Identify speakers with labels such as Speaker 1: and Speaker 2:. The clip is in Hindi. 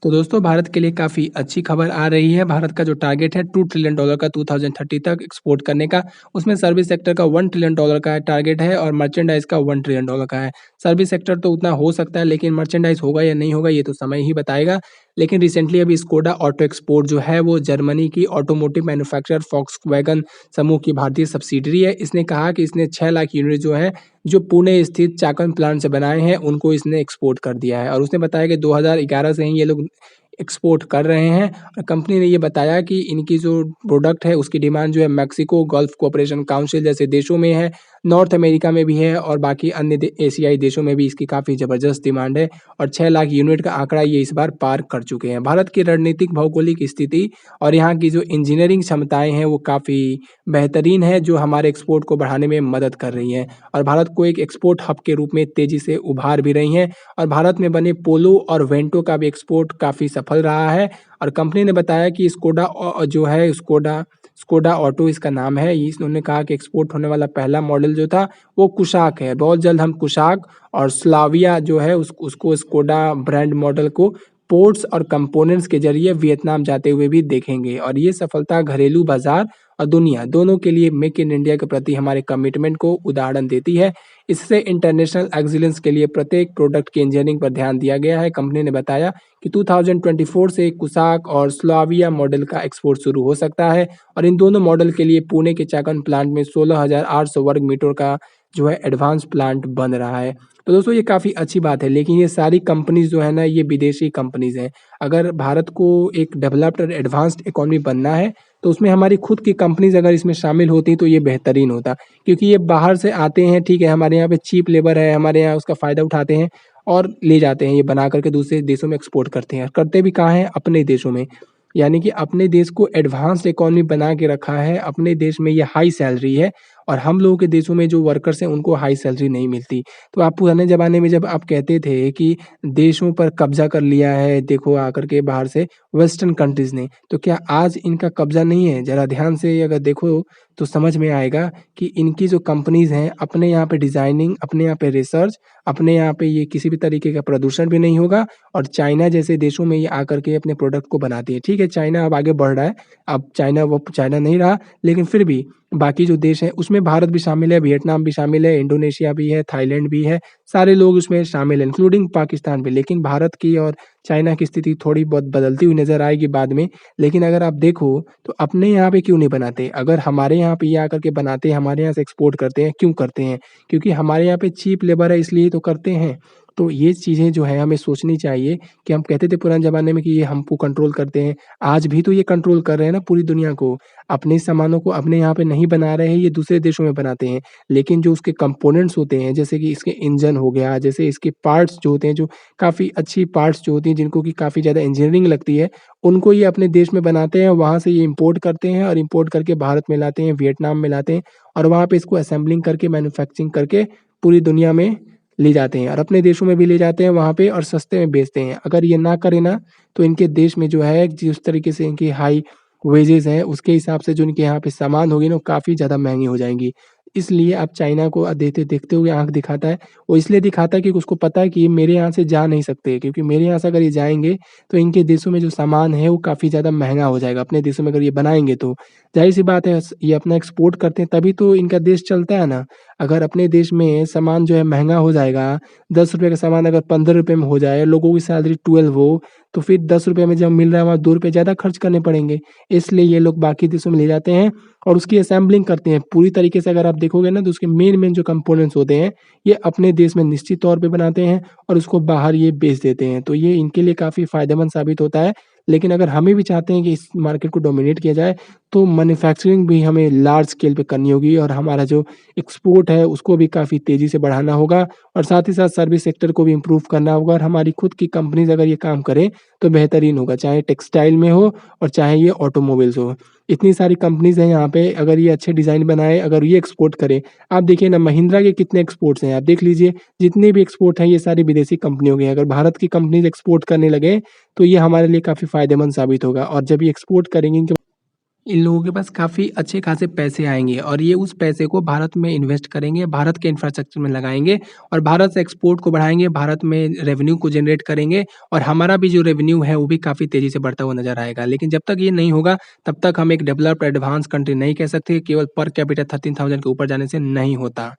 Speaker 1: तो दोस्तों भारत के लिए काफ़ी अच्छी खबर आ रही है। भारत का जो टारगेट है $2 ट्रिलियन का 2030 तक एक्सपोर्ट करने का, उसमें सर्विस सेक्टर का $1 ट्रिलियन का टारगेट है और मर्चेंडाइज़ का $1 ट्रिलियन का है। सर्विस सेक्टर तो उतना हो सकता है, लेकिन मर्चेंडाइज़ होगा या नहीं होगा ये तो समय ही बताएगा। लेकिन रिसेंटली अभी स्कोडा ऑटो एक्सपोर्ट जो है वो जर्मनी की ऑटोमोटिव मैन्युफैक्चरर फॉक्सवैगन समूह की भारतीय सब्सिडरी है। इसने कहा कि इसने 6 लाख यूनिट जो है, जो पुणे स्थित चाकन प्लांट से बनाए हैं, उनको इसने एक्सपोर्ट कर दिया है और उसने बताया कि 2011 से ही ये लोग एक्सपोर्ट कर रहे हैं। और कंपनी ने ये बताया कि इनकी जो प्रोडक्ट है उसकी डिमांड जो है मैक्सिको, गल्फ कोऑपरेशन काउंसिल जैसे देशों में है, नॉर्थ अमेरिका में भी है और बाकी अन्य एशियाई देशों में भी इसकी काफ़ी ज़बरदस्त डिमांड है और 6 लाख यूनिट का आंकड़ा ये इस बार पार कर चुके हैं। भारत की रणनीतिक भौगोलिक स्थिति और यहाँ की जो इंजीनियरिंग क्षमताएं हैं वो काफ़ी बेहतरीन है, जो हमारे एक्सपोर्ट को बढ़ाने में मदद कर रही हैं और भारत को एक एक्सपोर्ट हब के रूप में तेज़ी से उभार भी रही हैं। और भारत में बने पोलो और वेंटो का भी एक्सपोर्ट काफ़ी सफल रहा है और कंपनी ने बताया कि जो है स्कोडा ऑटो इसका नाम है। इन्होंने कहा कि एक्सपोर्ट होने वाला पहला मॉडल जो था वो कुशाक है। बहुत जल्द हम कुशाक और स्लाविया जो है उसको स्कोडा ब्रांड मॉडल को पोर्ट्स और कंपोनेंट्स के जरिए वियतनाम जाते हुए भी देखेंगे और ये सफलता घरेलू बाजार और दुनिया दोनों के लिए मेक इन इंडिया के प्रति हमारे कमिटमेंट को उदाहरण देती है। इससे इंटरनेशनल एक्सीलेंस के लिए प्रत्येक प्रोडक्ट की इंजीनियरिंग पर ध्यान दिया गया है। कंपनी ने बताया कि 2024 से कुसाक और स्लाविया मॉडल का एक्सपोर्ट शुरू हो सकता है और इन दोनों मॉडल के लिए पुणे के चाकन प्लांट में 16,800 वर्ग मीटर का जो है एडवांस प्लांट बन रहा है। तो दोस्तों ये काफ़ी अच्छी बात है, लेकिन ये सारी कंपनीज जो है ना ये विदेशी कंपनीज हैं। अगर भारत को एक डेवलप्ड और एडवांस्ड इकोनॉमी बनना है तो उसमें हमारी खुद की कंपनीज अगर इसमें शामिल होती तो ये बेहतरीन होता, क्योंकि ये बाहर से आते हैं, ठीक है, हमारे यहाँ पे चीप लेबर है, हमारे यहाँ उसका फ़ायदा उठाते हैं और ले जाते हैं, ये बना करके दूसरे देशों में एक्सपोर्ट करते हैं। करते भी कहाँ हैं? अपने देशों में। यानी कि अपने देश को एडवांस्ड इकोनॉमी बना के रखा है, अपने देश में ये हाई सैलरी है और हम लोगों के देशों में जो वर्कर्स हैं उनको हाई सैलरी नहीं मिलती। तो आप पुराने ज़माने में जब आप कहते थे कि देशों पर कब्ज़ा कर लिया है, देखो आकर के बाहर से वेस्टर्न कंट्रीज़ ने, तो क्या आज इनका कब्ज़ा नहीं है? ज़रा ध्यान से अगर देखो तो समझ में आएगा कि इनकी जो कंपनीज़ हैं, अपने यहाँ पे डिज़ाइनिंग, अपने यहाँ पे रिसर्च, अपने यहाँ पे ये किसी भी तरीके का प्रदूषण भी नहीं होगा और चाइना जैसे देशों में ये आकर के अपने प्रोडक्ट को बनाती है। ठीक है, चाइना अब आगे बढ़ रहा है, अब चाइना वो चाइना नहीं रहा, लेकिन फिर भी बाकी जो देश हैं उसमें भारत भी शामिल है, वियतनाम भी शामिल है, इंडोनेशिया भी है, थाईलैंड भी है, सारे लोग उसमें शामिल हैं, इंक्लूडिंग पाकिस्तान भी। लेकिन भारत की और चाइना की स्थिति थोड़ी बहुत बदलती हुई नज़र आएगी बाद में। लेकिन अगर आप देखो तो अपने यहाँ पे क्यों नहीं बनाते? अगर हमारे यहाँ पे ये आकर के बनाते हैं, हमारे यहाँ से एक्सपोर्ट करते हैं, क्यों करते हैं? क्योंकि हमारे यहाँ पे चीप लेबर है इसलिए तो करते हैं। तो ये चीज़ें जो है हमें सोचनी चाहिए कि हम कहते थे पुराने ज़माने में कि ये हमको कंट्रोल करते हैं, आज भी तो ये कंट्रोल कर रहे हैं ना पूरी दुनिया को। अपने सामानों को अपने यहाँ पे नहीं बना रहे हैं, ये दूसरे देशों में बनाते हैं। लेकिन जो उसके कंपोनेंट्स होते हैं, जैसे कि इसके इंजन हो गया, जैसे इसके पार्ट्स जो होते हैं, जो काफ़ी अच्छी पार्ट्स जो होती हैं, जिनको कि काफ़ी ज़्यादा इंजीनियरिंग लगती है, उनको ये अपने देश में बनाते हैं, वहाँ से ये इम्पोर्ट करते हैं और इम्पोर्ट करके भारत में लाते हैं, वियतनाम में लाते हैं और वहाँ पे इसको असेंबलिंग करके, मैन्युफैक्चरिंग करके पूरी दुनिया में ले जाते हैं और अपने देशों में भी ले जाते हैं वहाँ पे और सस्ते में बेचते हैं। अगर ये ना करें ना, तो इनके देश में जो है जिस तरीके से इनकी हाई वेजेज़ हैं, उसके हिसाब से जो इनके यहाँ पे सामान होगी ना, वो काफ़ी ज़्यादा महँगी हो जाएँगी। इसलिए अब चाइना को देखते हुए आँख दिखाता है। वो इसलिए दिखाता है क्योंकि उसको पता है कि ये मेरे यहाँ से जा नहीं सकते, क्योंकि मेरे यहाँ से अगर ये जाएँगे, तो इनके देशों में जो सामान है, वो काफ़ी ज़्यादा महँगा हो जाएगा। अपने देशों में अगर ये बनाएँगे तो, ज़ाहिर-सी बात है ये अपना एक्सपोर्ट करते हैं तभी तो इनका देश चलता है ना। अगर अपने देश में सामान जो है महँगा हो जाएगा, ₹10 का सामान अगर ₹15 में हो जाए, लोगों की सैलरी 12 हो, तो फिर ₹10 में जब मिल रहा है वहाँ ₹2 ज़्यादा खर्च करने पड़ेंगे। इसलिए ये लोग बाकी देशों में ले जाते हैं और उसकी असेंबलिंग करते हैं। पूरी तरीके से अगर आप देखोगे ना तो उसके मेन-मेन जो कंपोनेंट्स होते हैं, ये अपने देश में निश्चित तौर पे बनाते हैं और उसको बाहर ये बेच देते हैं। तो ये इनके लिए काफ़ी फ़ायदेमंद साबित होता है। लेकिन अगर हमें भी चाहते हैं कि इस मार्केट को डोमिनेट किया जाए, तो मैन्युफैक्चरिंग भी हमें लार्ज स्केल पे करनी होगी और हमारा जो एक्सपोर्ट है उसको भी काफ़ी तेज़ी से बढ़ाना होगा और साथ ही साथ सर्विस सेक्टर को भी इम्प्रूव करना होगा और हमारी खुद की कंपनीज़ अगर ये काम करें, तो बेहतरीन होगा, चाहे टेक्सटाइल में हो और चाहे ये ऑटोमोबाइल्स हो। इतनी सारी कंपनीज़ हैं यहाँ पे, अगर ये अच्छे डिज़ाइन बनाए, अगर ये एक्सपोर्ट करें, आप देखिए ना महिंद्रा के कितने एक्सपोर्ट्स हैं, आप देख लीजिए, जितने भी एक्सपोर्ट हैं ये सारी विदेशी कंपनियों के हैं। अगर भारत की कंपनीज़ एक्सपोर्ट करने लगे, तो ये हमारे लिए काफ़ी फ़ायदेमंद साबित होगा और जब ये एक्सपोर्ट करेंगी इनके इन लोगों के पास काफ़ी अच्छे खासे पैसे आएँगे और ये उस पैसे को भारत में इन्वेस्ट करेंगे, भारत के इंफ्रास्ट्रक्चर में लगाएँगे और भारत से एक्सपोर्ट को बढ़ाएँगे, भारत में रेवेन्यू को जनरेट करेंगे और हमारा भी जो रेवेन्यू है वो भी काफ़ी तेज़ी से बढ़ता हुआ नज़र आएगा। लेकिन जब तक ये नहीं होगा तब तक हम एक डेवलप्ड एडवांस कंट्री नहीं कह सकते, केवल पर कैपिटा 13,000 के ऊपर जाने से नहीं होता।